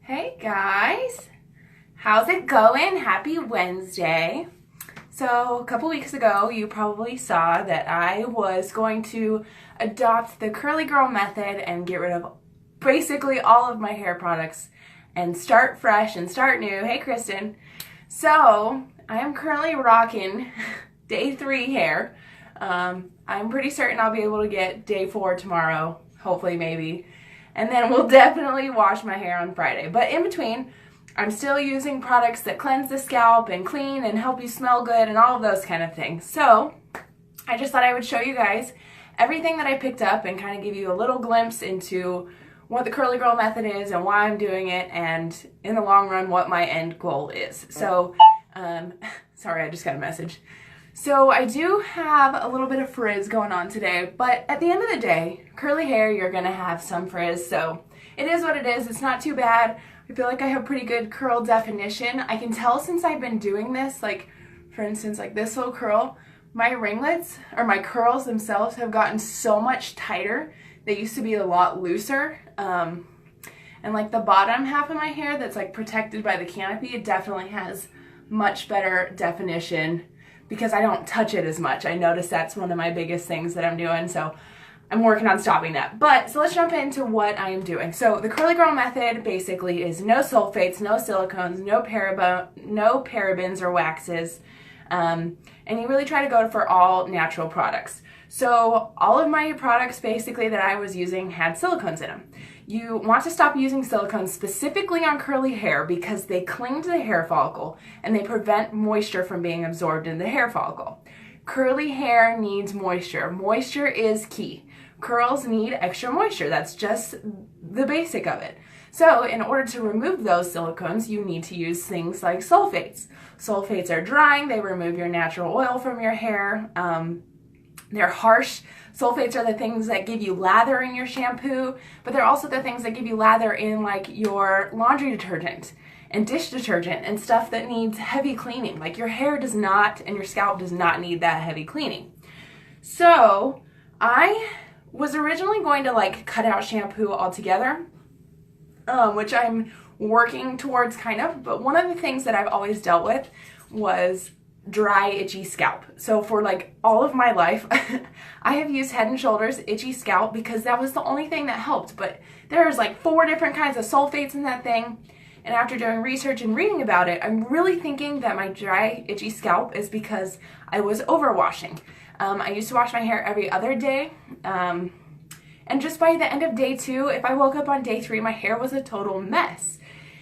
Hey guys, how's it going? Happy Wednesday. So a couple weeks ago you probably saw that I was going to adopt the curly girl method and get rid of basically all of my hair products and start fresh and start new. Hey Kristen. So I am currently rocking day 3 hair. I'm pretty certain I'll be able to get day 4 tomorrow, hopefully, maybe. And then we'll definitely wash my hair on Friday. But in between, I'm still using products that cleanse the scalp and clean and help you smell good and all of those kind of things. So I just thought I would show you guys everything that I picked up and kind of give you a little glimpse into what the curly girl method is and why I'm doing it, and in the long run what my end goal is. So sorry, I just got a message. So I do have a little bit of frizz going on today, but at the end of the day, curly hair, you're gonna have some frizz, so it is what it is. It's not too bad. I feel like I have pretty good curl definition. I can tell since I've been doing this, like for instance, like this little curl, my ringlets, or my curls themselves, have gotten so much tighter. They used to be a lot looser. And like the bottom half of my hair that's like protected by the canopy, it definitely has much better definition because I don't touch it as much. I notice that's one of my biggest things that I'm doing, so I'm working on stopping that. But so let's jump into what I am doing. So the curly girl method basically is no sulfates, no silicones, no parabens or waxes, and you really try to go for all natural products. So all of my products basically that I was using had silicones in them. You want to stop using silicones specifically on curly hair because they cling to the hair follicle and they prevent moisture from being absorbed in the hair follicle. Curly hair needs moisture. Moisture is key. Curls need extra moisture. That's just the basic of it. So in order to remove those silicones, you need to use things like sulfates. Sulfates are drying. They remove your natural oil from your hair. They're harsh. Sulfates are the things that give you lather in your shampoo, but they're also the things that give you lather in like your laundry detergent and dish detergent and stuff that needs heavy cleaning. Like your hair does not, and your scalp does not need that heavy cleaning. So I was originally going to like cut out shampoo altogether, which I'm working towards kind of, but one of the things that I've always dealt with was dry, itchy scalp. So for like all of my life, I have used Head & Shoulders itchy scalp because that was the only thing that helped. But there's like 4 different kinds of sulfates in that thing. And after doing research and reading about it, I'm really thinking that my dry, itchy scalp is because I was overwashing. I used to wash my hair every other day. And just by the end of day 2, if I woke up on day 3, my hair was a total mess.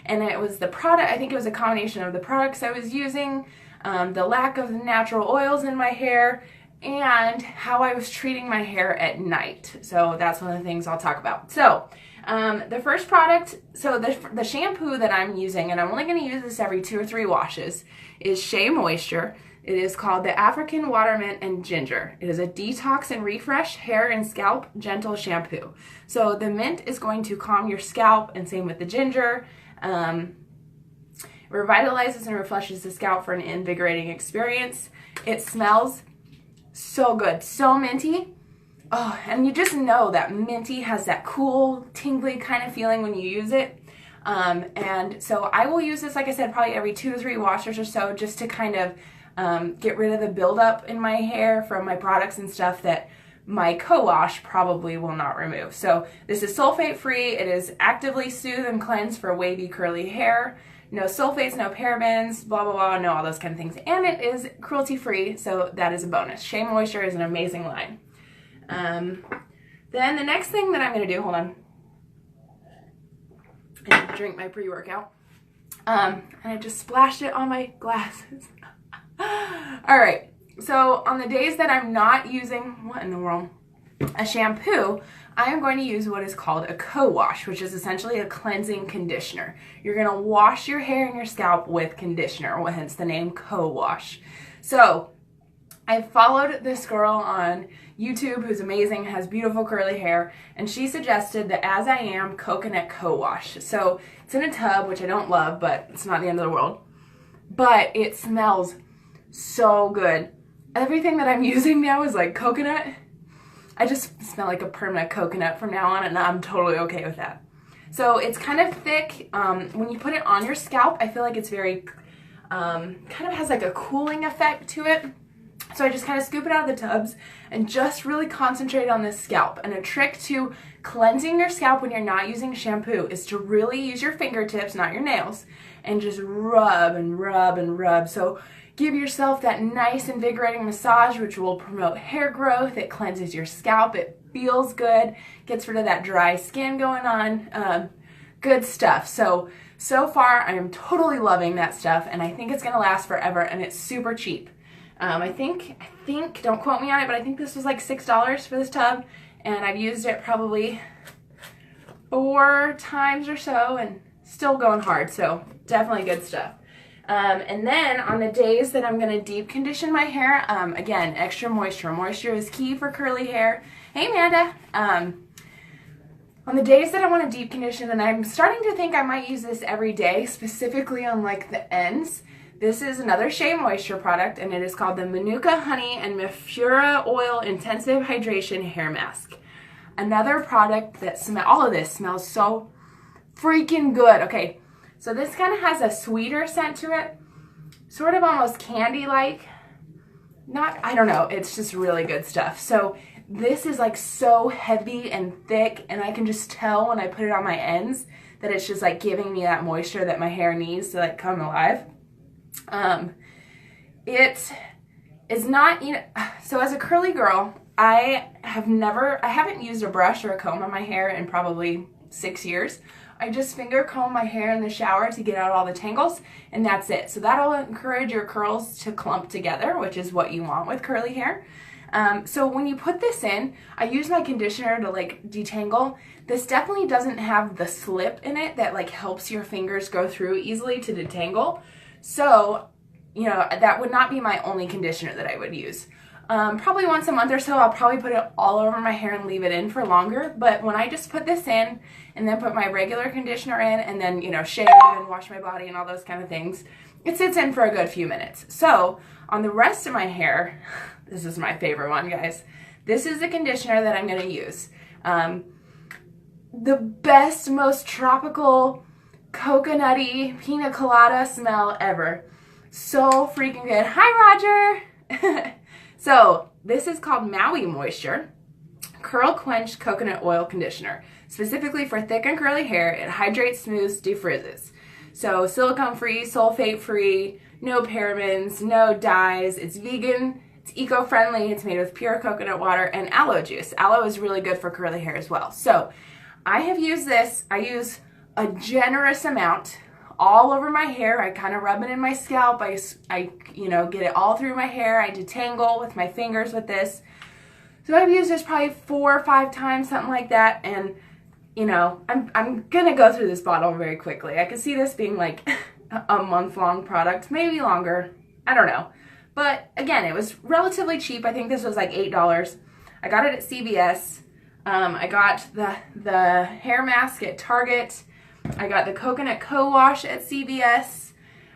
And it was the product, I think it was a combination of the products I was using, the lack of natural oils in my hair, and how I was treating my hair at night. So that's one of the things I'll talk about. So the first product, so the shampoo that I'm using, and I'm only going to use this every 2 or 3 washes, is SheaMoisture. It is called the African Water Mint and Ginger. It is a detox and refresh hair and scalp gentle shampoo. So the mint is going to calm your scalp, and same with the ginger. Revitalizes and refreshes the scalp for an invigorating experience. It smells so good, so minty. Oh, and you just know that minty has that cool, tingly kind of feeling when you use it. And so I will use this, like I said, probably every 2 to 3 washes or so, just to kind of get rid of the buildup in my hair from my products and stuff that my co-wash probably will not remove. So this is sulfate free. It is actively soothe and cleanse for wavy curly hair. No sulfates, no parabens, blah, blah, blah, no, all those kind of things. And it is cruelty-free, so that is a bonus. SheaMoisture is an amazing line. Then the next thing that I'm going to do, hold on, and drink my pre-workout. And I just splashed it on my glasses. All right, so on the days that I'm not using, what in the world, a shampoo, I am going to use what is called a co-wash, which is essentially a cleansing conditioner. You're going to wash your hair and your scalp with conditioner, hence the name co-wash. So I followed this girl on YouTube who's amazing, has beautiful curly hair, and she suggested the I Am Coconut CoWash. So it's in a tub, which I don't love, but it's not the end of the world. But it smells so good. Everything that I'm using now is like coconut. I just smell like a permanent coconut from now on, and I'm totally okay with that. So it's kind of thick. When you put it on your scalp, I feel like it's very, kind of has like a cooling effect to it. So I just kind of scoop it out of the tubs and just really concentrate on the scalp. And a trick to cleansing your scalp when you're not using shampoo is to really use your fingertips, not your nails, and just rub and rub and rub. So give yourself that nice invigorating massage, which will promote hair growth. It cleanses your scalp. It feels good, gets rid of that dry skin going on. Good stuff. So far I am totally loving that stuff, and I think it's going to last forever, and it's super cheap. I think, don't quote me on it, but I think this was like $6 for this tub, and I've used it probably 4 times or so, and still going hard, so definitely good stuff. And then on the days that I'm going to deep condition my hair, again, extra moisture. Moisture is key for curly hair. Hey, Amanda. On the days that I want to deep condition, and I'm starting to think I might use this every day, specifically on like the ends. This is another SheaMoisture product, and it is called the Manuka Honey and Mafura Oil Intensive Hydration Hair Mask. Another product that all of this smells so freaking good. Okay, so this kind of has a sweeter scent to it, sort of almost candy-like. I don't know, it's just really good stuff. So this is like so heavy and thick, and I can just tell when I put it on my ends that it's just like giving me that moisture that my hair needs to like come alive. It is not, so as a curly girl, I haven't used a brush or a comb on my hair in probably 6 years. I just finger comb my hair in the shower to get out all the tangles, and that's it. So that'll encourage your curls to clump together, which is what you want with curly hair. So when you put this in, I use my conditioner to like detangle. This definitely doesn't have the slip in it that like helps your fingers go through easily to detangle. So, that would not be my only conditioner that I would use. Probably once a month or so, I'll probably put it all over my hair and leave it in for longer. But when I just put this in and then put my regular conditioner in and then, shave and wash my body and all those kind of things, it sits in for a good few minutes. So on the rest of my hair, this is my favorite one, guys. This is the conditioner that I'm going to use. The best, most tropical, coconutty pina colada smell ever. So freaking good. Hi, Roger. So this is called Maui Moisture Curl Quench Coconut Oil Conditioner. Specifically for thick and curly hair, it hydrates, smooths, defrizzes. So silicone free, sulfate free, no parabens, no dyes. It's vegan, it's eco-friendly, it's made with pure coconut water and aloe juice. Aloe is really good for curly hair as well. So I have used this. I use a generous amount all over my hair. I kind of rub it in my scalp. I get it all through my hair. I detangle with my fingers with this. So I've used this probably 4 or 5 times, something like that. And I'm gonna go through this bottle very quickly. I could see this being like a month-long product, maybe longer. I don't know. But again, it was relatively cheap. I think this was like $8. I got it at CVS. I got the hair mask at Target. I got the Coconut CoWash at CVS.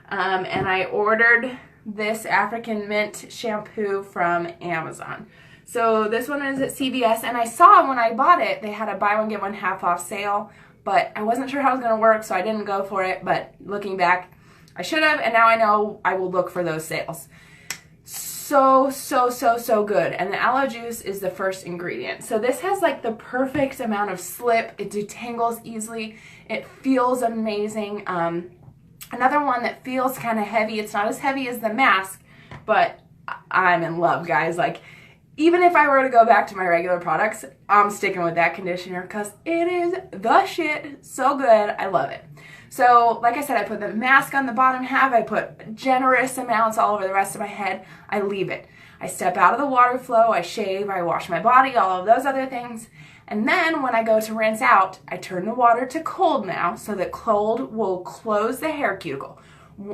And I ordered this African Mint shampoo from Amazon. So this one is at CVS, and I saw when I bought it, they had a buy one get one half off sale, but I wasn't sure how it was going to work, so I didn't go for it. But looking back, I should have, and now I know I will look for those sales. So good. And the aloe juice is the first ingredient. So this has like the perfect amount of slip. It detangles easily. It feels amazing. Another one that feels kind of heavy. It's not as heavy as the mask, but I'm in love, guys. Like, even if I were to go back to my regular products, I'm sticking with that conditioner because it is the shit. So good. I love it. So, like I said, I put the mask on the bottom half. I put generous amounts all over the rest of my head. I leave it. I step out of the water flow. I shave. I wash my body. All of those other things. And then when I go to rinse out, I turn the water to cold now so that cold will close the hair cuticle.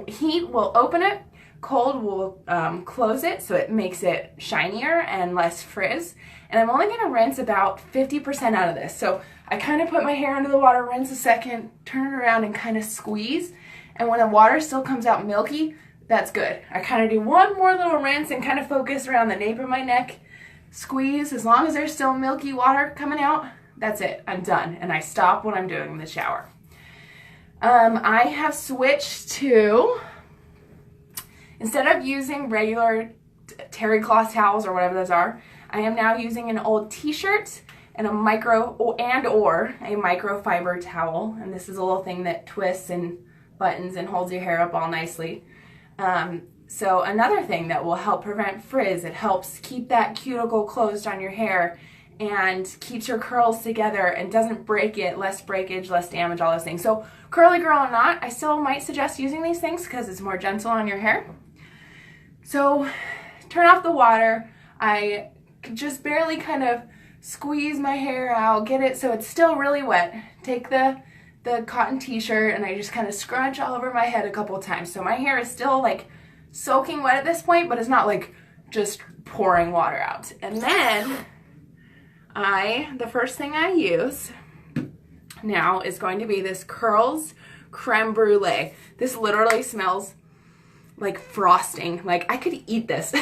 Heat will open it. Cold will close it, so it makes it shinier and less frizz. And I'm only going to rinse about 50% out of this. So I kind of put my hair under the water, rinse a second, turn it around and kind of squeeze. And when the water still comes out milky, that's good. I kind of do one more little rinse and kind of focus around the nape of my neck. Squeeze. As long as there's still milky water coming out, that's it. I'm done. And I stop when I'm doing the shower. I have switched to, instead of using regular terry cloth towels or whatever those are, I am now using an old t-shirt and a microfiber towel. And this is a little thing that twists and buttons and holds your hair up all nicely. So another thing that will help prevent frizz, it helps keep that cuticle closed on your hair and keeps your curls together and doesn't break it, less breakage, less damage, all those things. So curly girl or not, I still might suggest using these things because it's more gentle on your hair. So turn off the water. I just barely kind of squeeze my hair out, get it so it's still really wet. Take the cotton t-shirt and I just kind of scrunch all over my head a couple of times. So my hair is still like soaking wet at this point, but it's not like just pouring water out. And then the first thing I use now is going to be this Curls Creme Brulee. This literally smells like frosting. Like I could eat this.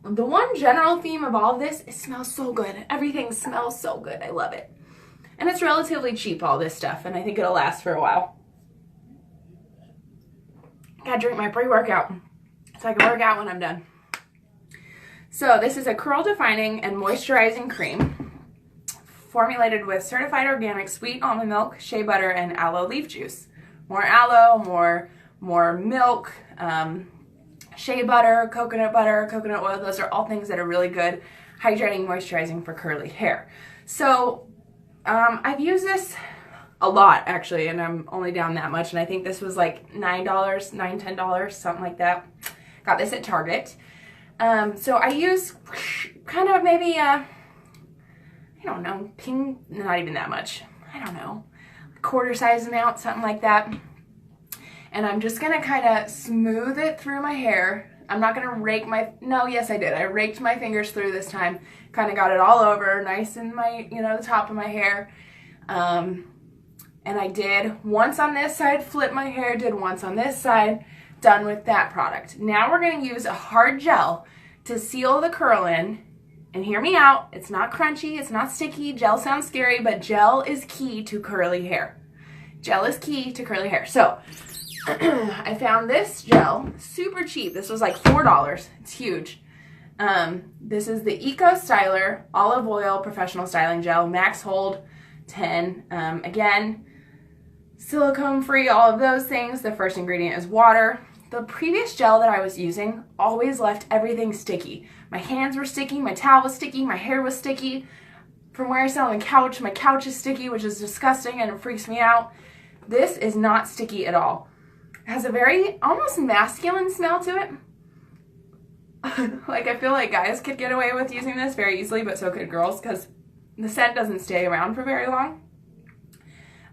The one general theme of all of this, it smells so good. Everything smells so good. I love it. And it's relatively cheap, all this stuff, and I think it'll last for a while. Gotta drink my pre-workout so I can work out when I'm done. So this is a curl defining and moisturizing cream formulated with certified organic sweet almond milk, shea butter, and aloe leaf juice. More aloe, more milk, shea butter, coconut oil. Those are all things that are really good, hydrating, moisturizing for curly hair. So I've used this a lot actually, and I'm only down that much, and I think this was like $9, $10, something like that. Got this at Target. So I use kind of maybe I don't know, not even that much, I don't know, quarter size amount, something like that. And I'm just gonna kind of smooth it through my hair. I'm not gonna rake yes I did. I raked my fingers through this time. Kind of got it all over, nice in my, the top of my hair. And I did once on this side, flip my hair, did once on this side, done with that product. Now we're gonna use a hard gel to seal the curl in. And hear me out, it's not crunchy, it's not sticky. Gel sounds scary, but gel is key to curly hair. Gel is key to curly hair. So I found this gel, super cheap. This was like $4. It's huge. This is the Eco Styler Olive Oil Professional Styling Gel, Max Hold 10. Again, silicone free, all of those things. The first ingredient is water. The previous gel that I was using always left everything sticky. My hands were sticky, my towel was sticky, my hair was sticky. From where I sit on the couch, my couch is sticky, which is disgusting and it freaks me out. This is not sticky at all. It has a very almost masculine smell to it. Like I feel like guys could get away with using this very easily, but so could girls because the scent doesn't stay around for very long.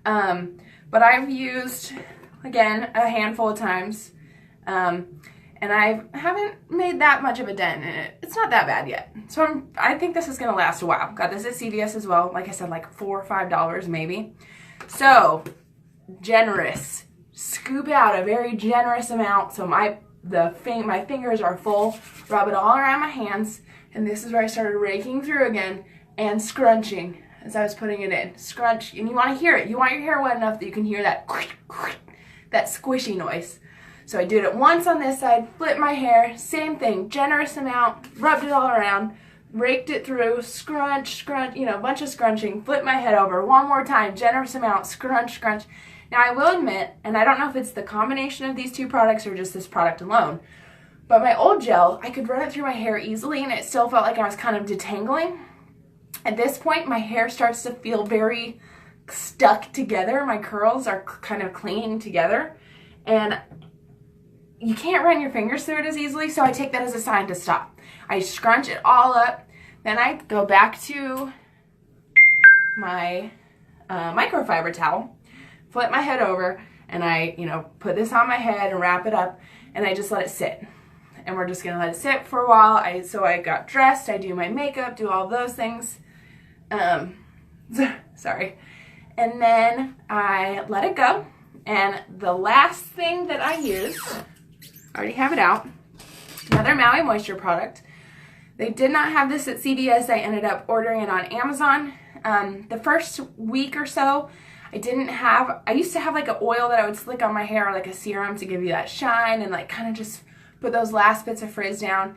But I've used, again, a handful of times. And I haven't made that much of a dent in it. It's not that bad yet. So I think this is going to last a while. Got this at CVS as well. Like I said, like $4 or $5 maybe. So, generous. Scoop out a very generous amount so my fingers are full. Rub it all around my hands. And this is where I started raking through again and scrunching as I was putting it in. Scrunch. And you want to hear it. You want your hair wet enough that you can hear that squishy noise. So I did it once on this side, flipped my hair, same thing, generous amount, rubbed it all around, raked it through, scrunch, a bunch of scrunching, flipped my head over, one more time, generous amount, scrunch. Now I will admit, and I don't know if it's the combination of these two products or just this product alone, but my old gel, I could run it through my hair easily and it still felt like I was kind of detangling. At this point, my hair starts to feel very stuck together. My curls are kind of clinging together, and you can't run your fingers through it as easily, so I take that as a sign to stop. I scrunch it all up, then I go back to my microfiber towel, flip my head over, and I, put this on my head and wrap it up, and I just let it sit. And we're just gonna let it sit for a while. So I got dressed, I do my makeup, do all those things. Sorry. And then I let it go. And the last thing that I used, I already have it out, another Maui Moisture product. They did not have this at CVS. I ended up ordering it on Amazon. The first week or so, I used to have like an oil that I would slick on my hair, or like a serum to give you that shine and like kind of just put those last bits of frizz down.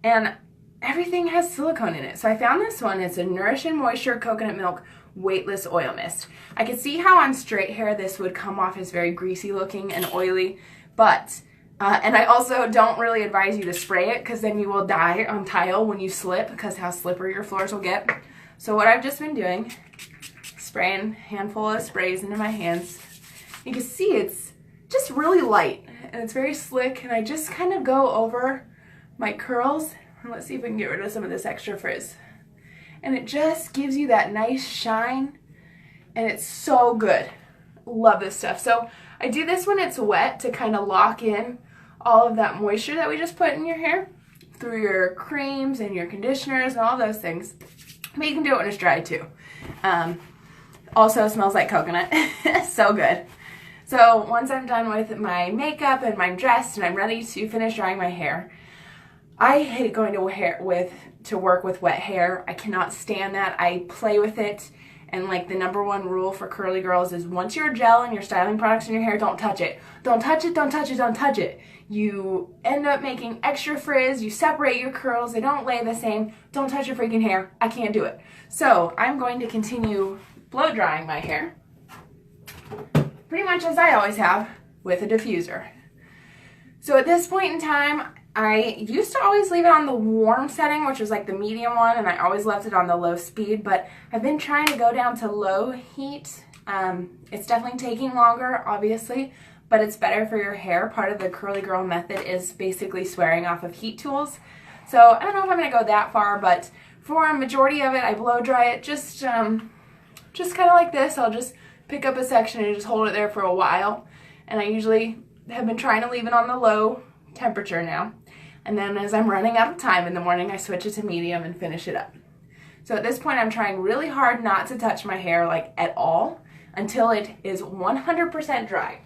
And everything has silicone in it. So I found this one. It's a Nourish and Moisture Coconut Milk Weightless Oil Mist. I could see how on straight hair this would come off as very greasy looking and oily, but and I also don't really advise you to spray it because then you will die on tile when you slip, because how slippery your floors will get. So what I've just been doing, spraying a handful of sprays into my hands. You can see it's just really light and it's very slick, and I just kind of go over my curls, and let's see if we can get rid of some of this extra frizz. And it just gives you that nice shine, and it's so good. Love this stuff. So I do this when it's wet to kind of lock in all of that moisture that we just put in your hair through your creams and your conditioners and all those things. But you can do it when it's dry too. Also smells like coconut. So good. So once I'm done with my makeup and I'm dressed and I'm ready to finish drying my hair, I hate going to work with wet hair. I cannot stand that. I play with it, and like the #1 rule for curly girls is once you're gel and your styling products in your hair, don't touch it. Don't touch it, don't touch it, don't touch it. You end up making extra frizz, you separate your curls, they don't lay the same. Don't touch your freaking hair. I can't do it. So I'm going to continue blow drying my hair, pretty much as I always have, with a diffuser. So at this point in time, I used to always leave it on the warm setting, which was like the medium one, and I always left it on the low speed, but I've been trying to go down to low heat. It's definitely taking longer, obviously, but it's better for your hair. Part of the curly girl method is basically swearing off of heat tools. So I don't know if I'm going to go that far, but for a majority of it, I blow dry it just kind of like this. I'll just pick up a section and just hold it there for a while, and I usually have been trying to leave it on the low temperature now. And then as I'm running out of time in the morning, I switch it to medium and finish it up. So at this point, I'm trying really hard not to touch my hair like at all until it is 100% dry.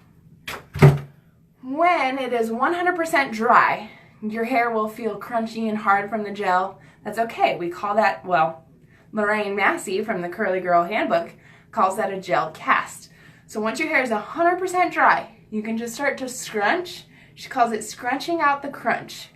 When it is 100% dry, your hair will feel crunchy and hard from the gel. That's okay. We call that, well, Lorraine Massey from the Curly Girl Handbook calls that a gel cast. So once your hair is 100% dry, you can just start to scrunch. She calls it scrunching out the crunch.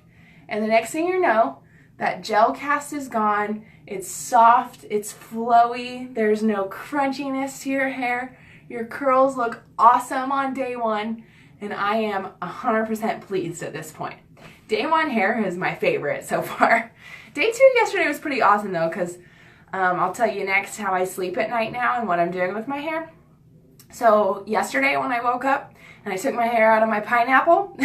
And the next thing you know, that gel cast is gone. It's soft, it's flowy, there's no crunchiness to your hair. Your curls look awesome on day one, and I am 100% pleased at this point. Day one hair is my favorite so far. Day two yesterday was pretty awesome though, because I'll tell you next how I sleep at night now and what I'm doing with my hair. So yesterday when I woke up and I took my hair out of my pineapple,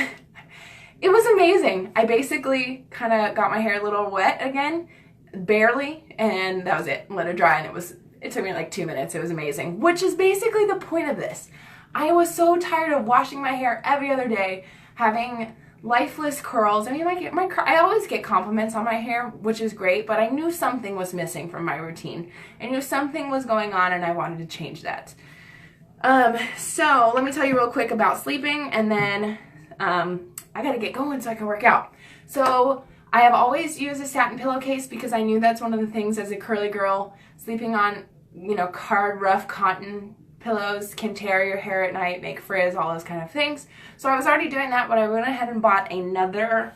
it was amazing. I basically kind of got my hair a little wet again, barely, and that was it. Let it dry, and it took me like 2 minutes. It was amazing, which is basically the point of this. I was so tired of washing my hair every other day, having lifeless curls. I mean, I always get compliments on my hair, which is great, but I knew something was missing from my routine. I knew something was going on, and I wanted to change that. So let me tell you real quick about sleeping, and then I gotta get going so I can work out. So I have always used a satin pillowcase because I knew that's one of the things as a curly girl, sleeping on, hard, rough cotton pillows can tear your hair at night, make frizz, all those kind of things. So I was already doing that, but I went ahead and bought another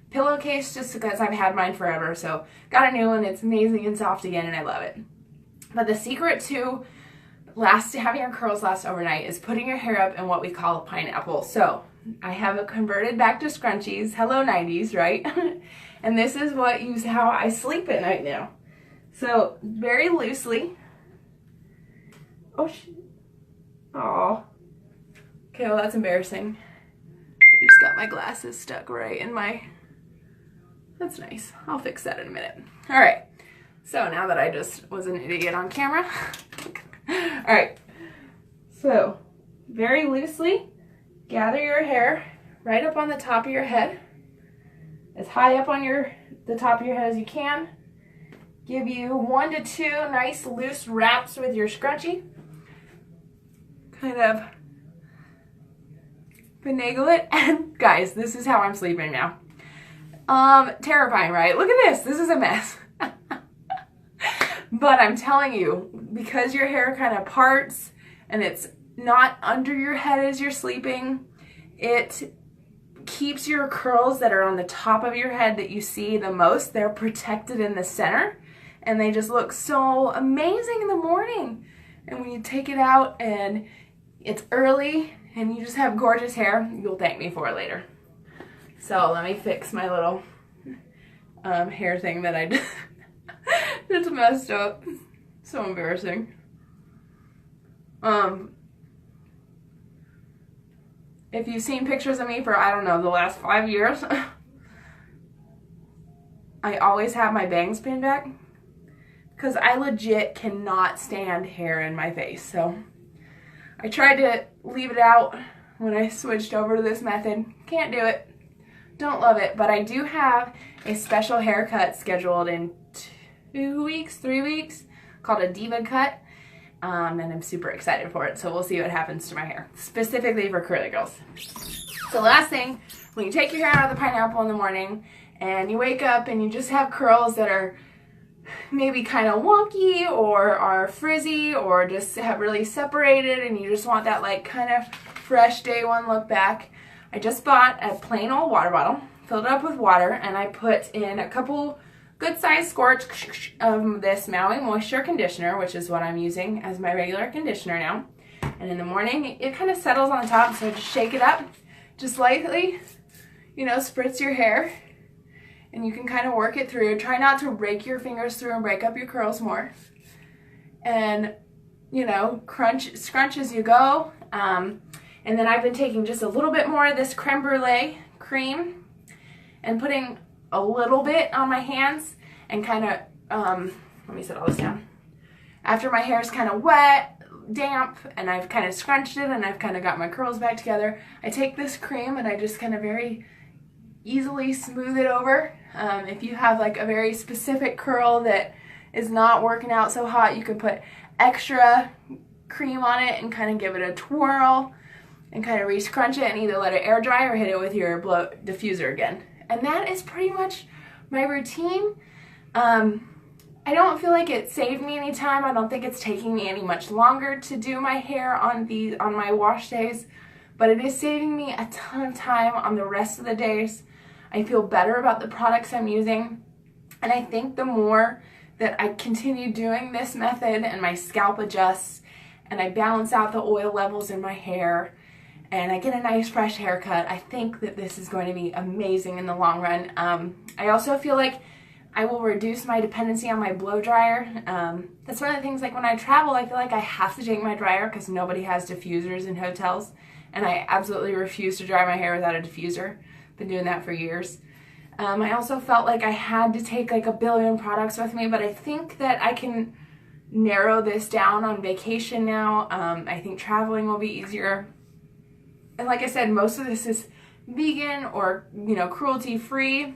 pillowcase just because I've had mine forever. So got a new one. It's amazing and soft again, and I love it. But the secret to having your curls last overnight is putting your hair up in what we call a pineapple. So I have it converted back to scrunchies. Hello 90s, right? And this is how I sleep at night now. So very loosely. Oh. Okay, well that's embarrassing. I just got my glasses stuck right in my... That's nice. I'll fix that in a minute. All right. So now that I just was an idiot on camera. All right. So very loosely, gather your hair right up on the top of your head, as high up on the top of your head as you can. Give you 1 to 2 nice loose wraps with your scrunchie. Kind of finagle it. And guys, this is how I'm sleeping now. Terrifying, right? Look at this. This is a mess. But I'm telling you, because your hair kind of parts and it's not under your head as you're sleeping, it keeps your curls that are on the top of your head that you see the most, they're protected in the center, and they just look so amazing in the morning. And when you take it out and it's early and you just have gorgeous hair, you'll thank me for it later. So let me fix my little hair thing that I just messed up. So embarrassing. If you've seen pictures of me for, I don't know, the last 5 years, I always have my bangs pinned back because I legit cannot stand hair in my face. So I tried to leave it out when I switched over to this method. Can't do it. Don't love it. But I do have a special haircut scheduled in 3 weeks, called a diva cut. And I'm super excited for it, so we'll see what happens to my hair, specifically for curly girls. So last thing, when you take your hair out of the pineapple in the morning and you wake up and you just have curls that are maybe kind of wonky or are frizzy or just have really separated and you just want that like kind of fresh day one look back, I just bought a plain old water bottle, filled it up with water, and I put in a couple good sized squirts of this Maui Moisture conditioner, which is what I'm using as my regular conditioner now. And in the morning, it kind of settles on the top, so just shake it up, just lightly, you know, spritz your hair, and you can kind of work it through. Try not to rake your fingers through and break up your curls more. And, you know, scrunch as you go. And then I've been taking just a little bit more of this Creme Brule cream and putting a little bit on my hands and kind of, let me set all this down. After my hair is kind of wet, damp, and I've kind of scrunched it and I've kind of got my curls back together, I take this cream and I just kind of very easily smooth it over. If you have like a very specific curl that is not working out so hot, you can put extra cream on it and kind of give it a twirl and kind of re-scrunch it and either let it air dry or hit it with your blow diffuser again. And that is pretty much my routine. I don't feel like it saved me any time. I don't think it's taking me any much longer to do my hair on my wash days, but it is saving me a ton of time on the rest of the days. I feel better about the products I'm using, and I think the more that I continue doing this method and my scalp adjusts and I balance out the oil levels in my hair and I get a nice fresh haircut, I think that this is going to be amazing in the long run. I also feel like I will reduce my dependency on my blow dryer. That's one of the things, like when I travel, I feel like I have to take my dryer because nobody has diffusers in hotels, and I absolutely refuse to dry my hair without a diffuser. Been doing that for years. I also felt like I had to take like a billion products with me, but I think that I can narrow this down on vacation now. I think traveling will be easier. And like I said, most of this is vegan or, you know, cruelty-free.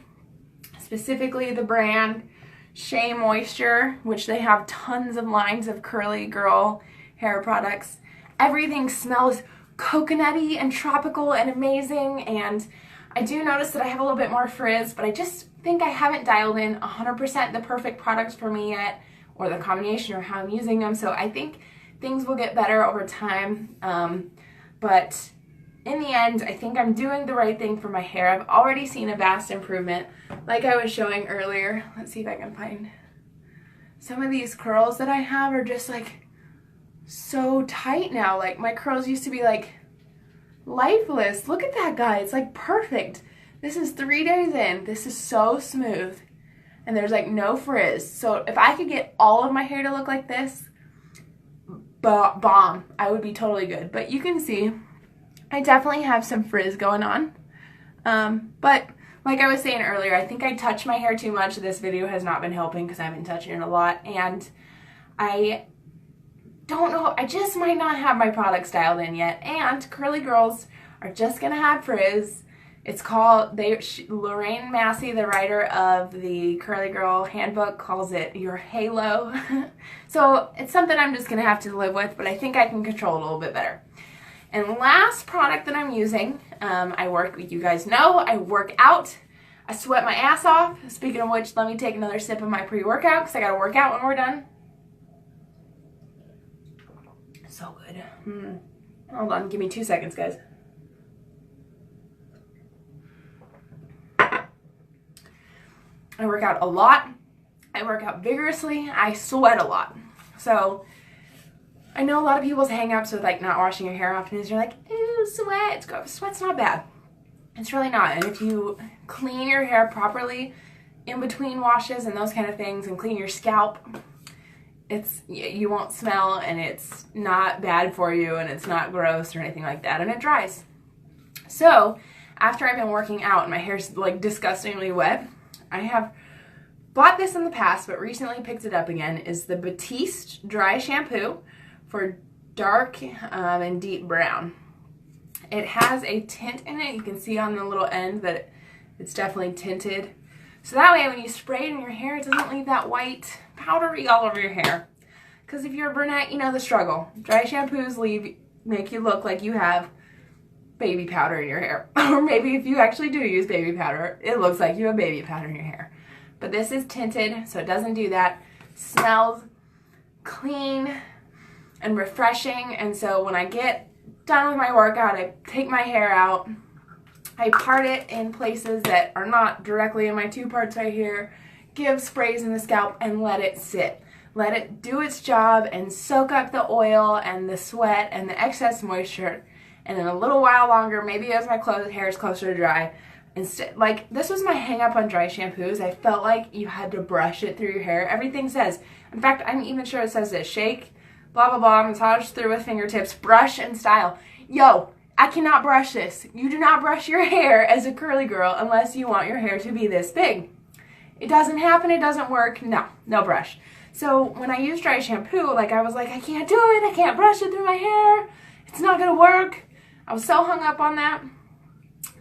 Specifically the brand SheaMoisture, which they have tons of lines of curly girl hair products. Everything smells coconutty and tropical and amazing, and I do notice that I have a little bit more frizz, but I just think I haven't dialed in 100% the perfect products for me yet, or the combination, or how I'm using them. So I think things will get better over time. But in the end, I think I'm doing the right thing for my hair. I've already seen a vast improvement, like I was showing earlier. Let's see if I can find some of these curls that I have are just like so tight now. Like my curls used to be like lifeless. Look at that, guy. It's like perfect. This is 3 days in. This is so smooth. And there's like no frizz. So if I could get all of my hair to look like this, bomb. I would be totally good. But you can see I definitely have some frizz going on. But like I was saying earlier, I think I touch my hair too much. This video has not been helping because I've been touching it a lot. And I don't know, I just might not have my products dialed in yet. And curly girls are just gonna have frizz. It's called, Lorraine Massey, the writer of the Curly Girl Handbook, calls it your halo. So it's something I'm just gonna have to live with, but I think I can control it a little bit better. And last product that I'm using, you guys know, I work out. I sweat my ass off. Speaking of which, let me take another sip of my pre-workout because I gotta work out when we're done. so good. Hold on, give me 2 seconds, guys. I work out a lot. I work out vigorously. I sweat a lot. So I know a lot of people's hang-ups with like not washing your hair often is you're like, ew, sweat. Sweat's not bad. It's really not. And if you clean your hair properly in between washes and those kind of things and clean your scalp, you won't smell and it's not bad for you and it's not gross or anything like that, and it dries. So after I've been working out and my hair's like disgustingly wet, I have bought this in the past but recently picked it up again, is the Batiste dry shampoo for dark and deep brown. It has a tint in it. You can see on the little end that it's definitely tinted. So that way when you spray it in your hair, it doesn't leave that white powdery all over your hair. Because if you're a brunette, you know the struggle. Dry shampoos make you look like you have baby powder in your hair. Or maybe if you actually do use baby powder, it looks like you have baby powder in your hair. But this is tinted, so it doesn't do that. Smells clean and refreshing. And so when I get done with my workout, I take my hair out. I part it in places that are not directly in my 2 parts right here, give sprays in the scalp, and let it sit. Let it do its job and soak up the oil and the sweat and the excess moisture. And in a little while longer, maybe as my hair is closer to dry, like this was my hang up on dry shampoos. I felt like you had to brush it through your hair. Everything says, in fact, I'm even sure it says this, shake, blah, blah, blah, massage through with fingertips, brush and style. Yo, I cannot brush this. You do not brush your hair as a curly girl unless you want your hair to be this big. It doesn't happen, it doesn't work, no brush. So when I use dry shampoo, like I was like, I can't do it, I can't brush it through my hair, it's not gonna work. I was so hung up on that,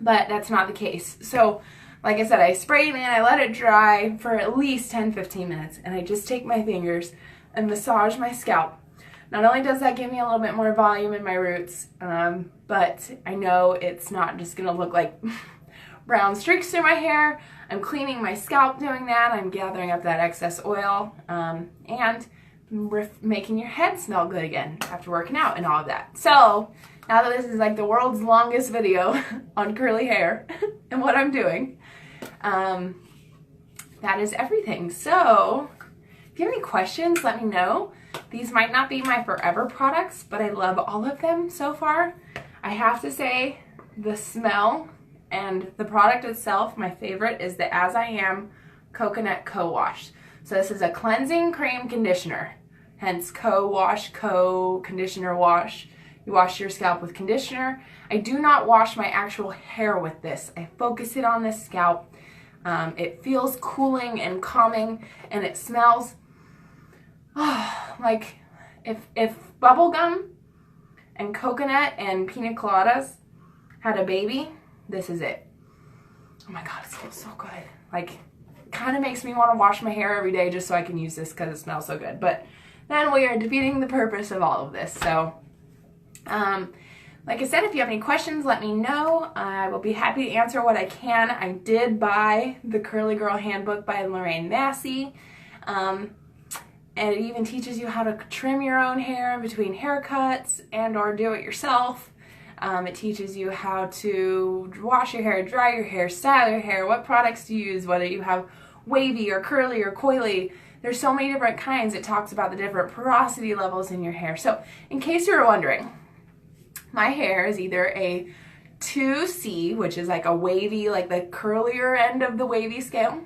but that's not the case. So like I said, I spray it in, I let it dry for at least 10-15 minutes, and I just take my fingers and massage my scalp. Not only does that give me a little bit more volume in my roots, but I know it's not just going to look like brown streaks through my hair. I'm cleaning my scalp doing that. I'm gathering up that excess oil and making your head smell good again after working out and all of that. So now that this is like the world's longest video on curly hair and what I'm doing, that is everything. So if you have any questions, let me know. These might not be my forever products, but I love all of them so far. I have to say the smell and the product itself, my favorite is the I Am Coconut CoWash. So this is a cleansing cream conditioner, hence co-wash, co-conditioner wash. You wash your scalp with conditioner. I do not wash my actual hair with this. I focus it on the scalp. It feels cooling and calming, and it smells like if bubblegum and coconut and pina coladas had a baby, this is it. Oh my god, it smells so good. Like, it kind of makes me want to wash my hair every day just so I can use this because it smells so good. But then we are defeating the purpose of all of this. So, like I said, if you have any questions, let me know. I will be happy to answer what I can. I did buy the Curly Girl Handbook by Masque. And it even teaches you how to trim your own hair in between haircuts and or do it yourself. It teaches you how to wash your hair, dry your hair, style your hair, what products to use, whether you have wavy or curly or coily. There's so many different kinds. It talks about the different porosity levels in your hair. So in case you were wondering, my hair is either a 2C, which is like a wavy, like the curlier end of the wavy scale,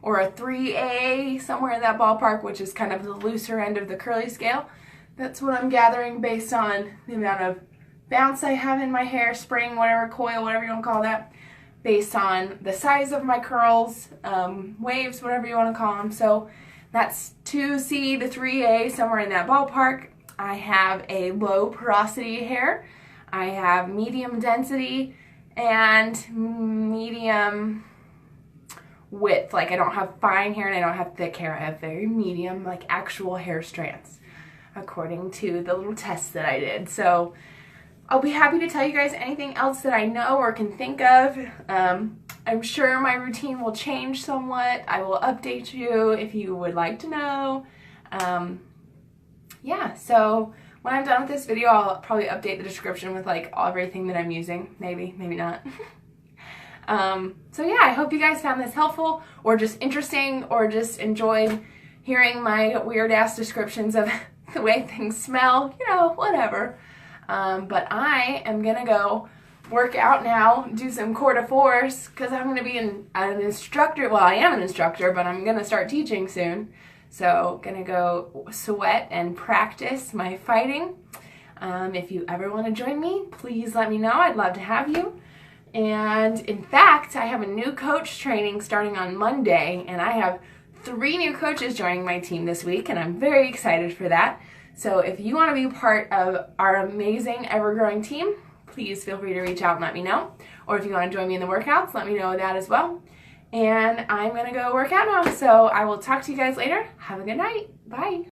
or a 3A, somewhere in that ballpark, which is kind of the looser end of the curly scale. That's what I'm gathering based on the amount of bounce I have in my hair, spring, whatever, coil, whatever you want to call that, based on the size of my curls, waves, whatever you want to call them. So that's 2C to 3A, somewhere in that ballpark. I have a low porosity hair. I have medium density and medium width. Like, I don't have fine hair and I don't have thick hair. I have very medium, like actual hair strands, according to the little test that I did. So I'll be happy to tell you guys anything else that I know or can think of. I'm sure my routine will change somewhat. I will update you if you would like to know. Yeah, so when I'm done with this video, I'll probably update the description with like everything that I'm using. Maybe not. So yeah, I hope you guys found this helpful or just interesting or just enjoyed hearing my weird ass descriptions of the way things smell, you know, whatever. But I am gonna go work out now, do some core de force, because I'm gonna be an instructor. Well, I am an instructor, but I'm gonna start teaching soon. So gonna go sweat and practice my fighting. If you ever want to join me, please let me know. I'd love to have you. And in fact, I have a new coach training starting on Monday, and I have 3 new coaches joining my team this week, and I'm very excited for that. So if you want to be part of our amazing ever-growing team, please feel free to reach out and let me know. Or if you want to join me in the workouts, let me know that as well. And I'm going to go work out now. So I will talk to you guys later. Have a good night. Bye.